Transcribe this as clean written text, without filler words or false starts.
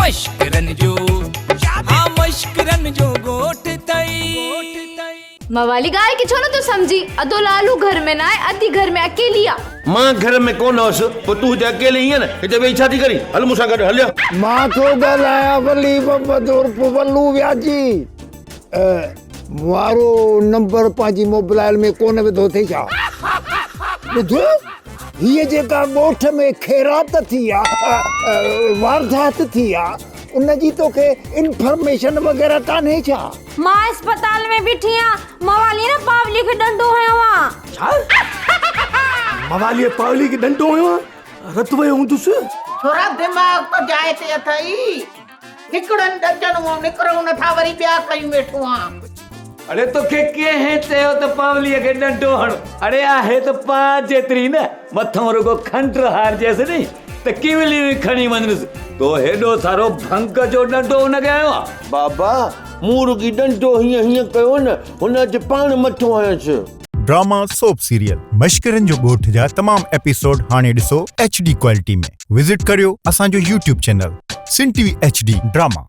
मश्करन जो हाँ मश्करन जो गोठ तई। मवाली गाय की छोरो तो समझी अदो लालू घर में ना है अति घर में अकेली आ। मां घर में कोन होस पो तू हिते अकेले ही है न हिते वेही छा थी करी हल मूंसां गॾु हलिया मां तो ॻाल्हायां वली मोहम्मद उर्फ वल्लू व्याजी वारो नंबर पंहिंजी मोबाइल में कोन विधो अथई छा ॿुधो हीअ जेका ॻोठ में ख़ैरात थी आहे वारदात थी आहे उनजी तोखे इंफॉर्मेशन वग़ैरह कान्हे छा? मां अस्पताल में बीठी आ मवाली ने पावली के डंडो हयो आ। छा मवाली पावली के डंडो हयो रत वयो हूंदुस थोड़ा दिमाग तो जाए ते अथई हिकड़न डजन वो निकरो न था वरी ब्याह कई बैठो आ। अरे तो के है चयो तो पावली के डंडो हण अरे आहे तो पांच जेतरी न मथो रुगो खंड हार जैसे नहीं त किवली खणी वनस तो हेडो सारो भंक जो डंडो न गयो बाबा मूर्गी डंडो हिय हिय कयो न हुन जे पाण मथो आयस ड्रामा सोप सीरियल मश्करन जो गोठ जा तमाम एपिसोड हाणे ॾिसो HD क्वालिटी में विजिट करियो असांजो YouTube चैनल सिन TV HD ड्रामा।